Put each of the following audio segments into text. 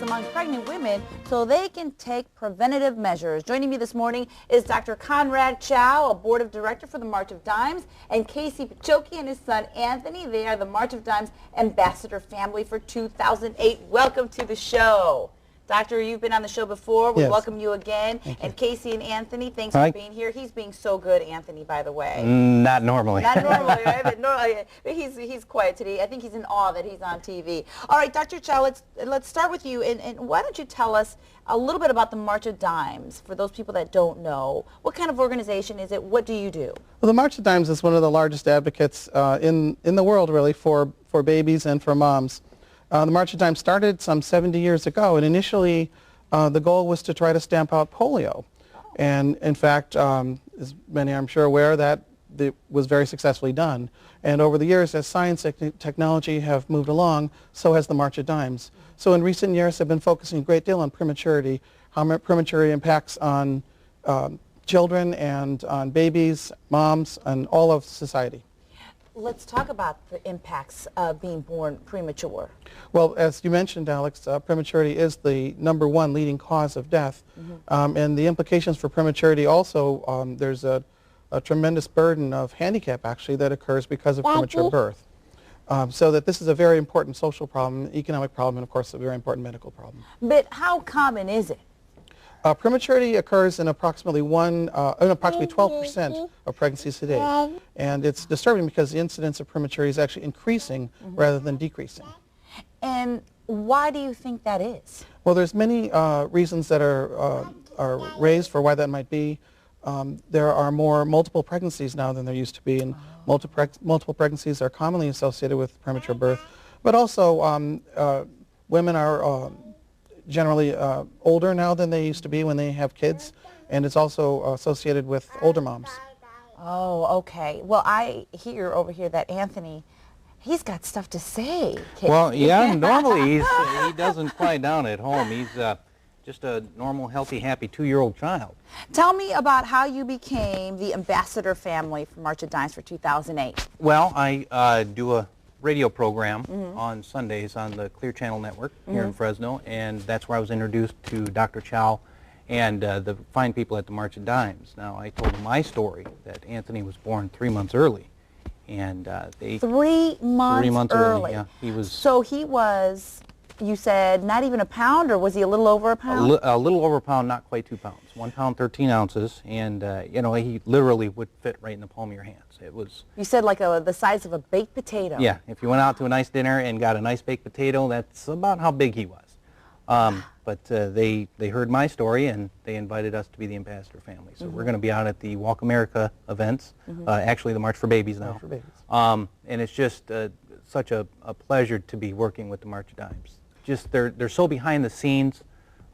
among pregnant women so they can take preventative measures. Joining me this morning is Dr. Conrad Chao, a board of director for the March of Dimes, and KSEE and his son Anthony. They are the March of Dimes ambassador family for 2008. Welcome to the show. Doctor, you've been on the show before. We welcome you again. And KSEE and Anthony, thanks for being here. He's being so good, Anthony, by the way. Not normally. Not normally, right? But normally, he's quiet today. I think he's in awe that he's on TV. All right, Dr. Chao, let's start with you. And why don't you tell us a little bit about the March of Dimes for those people that don't know. What kind of organization is it? What do you do? Well, the March of Dimes is one of the largest advocates in the world, really, for babies and for moms. The March of Dimes started some 70 years ago, and initially the goal was to try to stamp out polio. And in fact, as many I'm sure aware, that it was very successfully done. And over the years, as science and technology have moved along, so has the March of Dimes. So in recent years, I've been focusing a great deal on prematurity, how prematurity impacts on children and on babies, moms, and all of society. Let's talk about the impacts of being born premature. Well, as you mentioned, Alex, prematurity is the #1 leading cause of death. And the implications for prematurity also, there's a tremendous burden of handicap, actually, that occurs because of premature birth. So that this is a very important social problem, economic problem, and of course a very important medical problem. But how common is it? Prematurity occurs in approximately 12% of pregnancies today, and it's disturbing because the incidence of prematurity is actually increasing rather than decreasing. And why do you think that is? Well, there's many reasons that are raised for why that might be. There are more multiple pregnancies now than there used to be, and multiple pregnancies are commonly associated with premature birth. But also, women are generally older now than they used to be when they have kids, and it's also associated with older moms. Oh, okay. Well, I hear over here that Anthony, he's got stuff to say. Well, yeah, normally he doesn't quiet down at home. He's just a normal, healthy, happy 2-year-old child. Tell me about how you became the ambassador family for March of Dimes for 2008. Well, I do a radio program on Sundays on the Clear Channel Network here in Fresno, and that's where I was introduced to Dr. Chao and the fine people at the March of Dimes. Now, I told them my story, that Anthony was born 3 months early, and they... 3 months, 3 months early, yeah. He was... So he was, you said, not even a pound, or was he a little over a pound? A little over a pound, not quite 2 pounds. 1 pound, 13 ounces, and you know, he literally would fit right in the palm of your hands. It was... You said like the size of a baked potato. Yeah, if you went out to a nice dinner and got a nice baked potato, that's about how big he was. But they heard my story, and they invited us to be the ambassador family. So we're going to be out at the Walk America events, actually the March for Babies now. March for Babies. And it's just such a pleasure to be working with the March of Dimes. Just they're so behind the scenes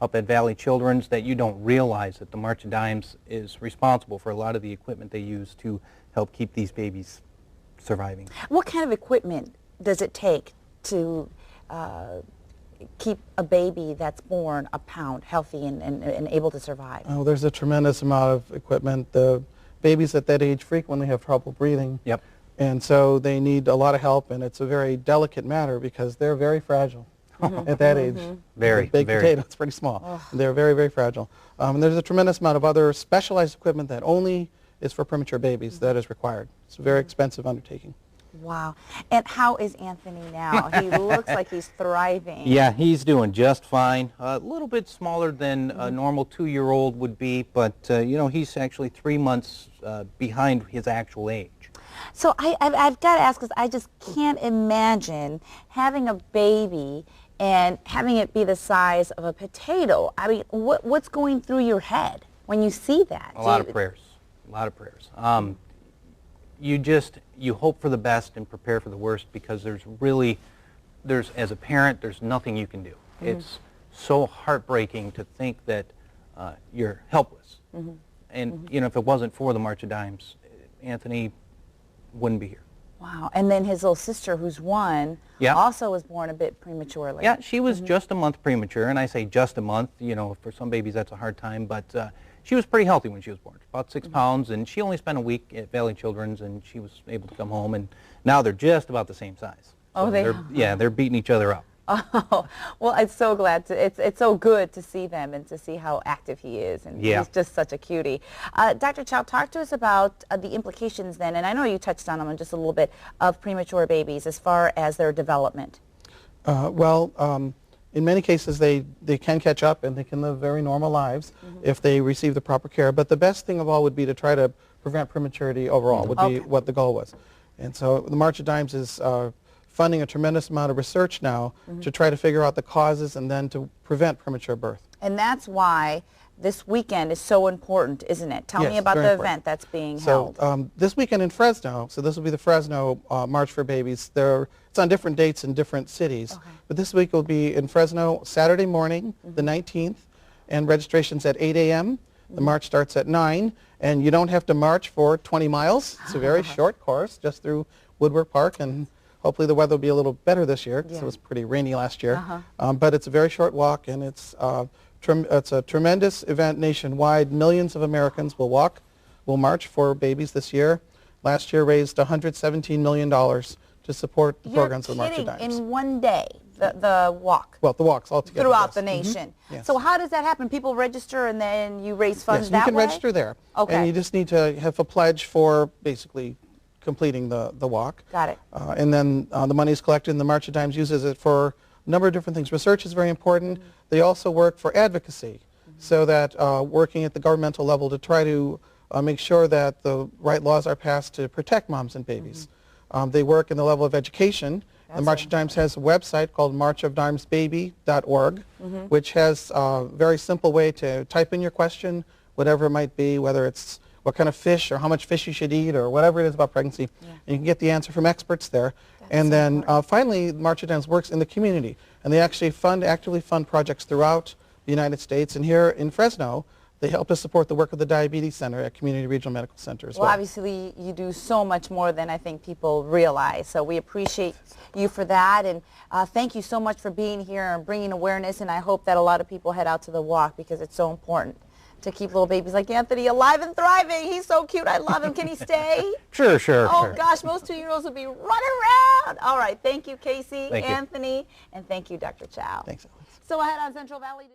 up at Valley Children's that you don't realize that the March of Dimes is responsible for a lot of the equipment they use to help keep these babies surviving. What kind of equipment does it take to keep a baby that's born a pound healthy and able to survive? Oh, there's a tremendous amount of equipment. The babies at that age frequently have trouble breathing. Yep. And so they need a lot of help, and it's a very delicate matter because they're very fragile at that age. Very, baked very. potato, it's pretty small. They're very, very fragile. And there's a tremendous amount of other specialized equipment that only is for premature babies that is required. It's a very expensive undertaking. Wow. And how is Anthony now? He looks like he's thriving. Yeah, he's doing just fine. A little bit smaller than a normal 2-year-old would be, but you know, he's actually 3 months behind his actual age. So I've got to ask, because I just can't imagine having a baby and having it be the size of a potato. I mean, what's going through your head when you see that? A lot of prayers. A lot of prayers. You hope for the best and prepare for the worst, because as a parent, there's nothing you can do. It's so heartbreaking to think that you're helpless. And you know, if it wasn't for the March of Dimes, Anthony wouldn't be here. Wow. And then his little sister, who's 1, also was born a bit prematurely. Yeah, she was just a month premature, and I say just a month. You know, for some babies that's a hard time, but she was pretty healthy when she was born, about 6 pounds, and she only spent a week at Valley Children's, and she was able to come home, and now they're just about the same size. Oh, so they're beating each other up. Oh, well, I'm so glad to, it's so good to see them and to see how active he is, and Yeah. he's just such a cutie. Dr. Chao, talk to us about the implications then, and I know you touched on them just a little bit, of premature babies as far as their development. In many cases, they can catch up and they can live very normal lives if they receive the proper care. But the best thing of all would be to try to prevent prematurity overall, would be what the goal was. And so the March of Dimes is funding a tremendous amount of research now to try to figure out the causes and then to prevent premature birth. And that's why this weekend is so important, isn't it? Tell me Yes, about very the important. event that's being held. So this weekend in Fresno, so this will be the Fresno March for Babies. It's on different dates in different cities. But this week will be in Fresno Saturday morning, the 19th, and registration's at 8 a.m. The march starts at 9, and you don't have to march for 20 miles. It's a very short course, just through Woodward Park, and hopefully the weather will be a little better this year, because it was pretty rainy last year. But it's a very short walk, and it's a tremendous event nationwide. Millions of Americans will march for babies this year. Last year raised $117 million to support the programs of the March of Dimes. In one day, the walk? Well, the walks altogether. Throughout yes. the nation. Yes. So how does that happen? People register and then you raise funds that way? You can register there. Okay. And you just need to have a pledge for basically completing the walk. Got it. And then the money is collected, and the March of Dimes uses it for a number of different things. Research is very important. They also work for advocacy, so that working at the governmental level to try to make sure that the right laws are passed to protect moms and babies. They work in the level of education. The March of Dimes has a website called marchofdimesbaby.org, which has a very simple way to type in your question, whatever it might be, whether it's what kind of fish or how much fish you should eat or whatever it is about pregnancy. And you can get the answer from experts there. And then finally, March of Dimes works in the community, and they actually actively fund projects throughout the United States. And here in Fresno, they help to support the work of the Diabetes Center at Community Regional Medical Center as well. Well, obviously, you do so much more than I think people realize. So we appreciate you for that. And thank you so much for being here and bringing awareness. And I hope that a lot of people head out to the walk, because it's so important to keep little babies like Anthony alive and thriving. He's so cute. I love him. Can he stay? Sure. Oh, gosh, most 2-year-olds would be running around. All right. Thank you, KSEE, Thank you. Anthony, and thank you, Dr. Chao. Thanks, Alex. So ahead on Central Valley.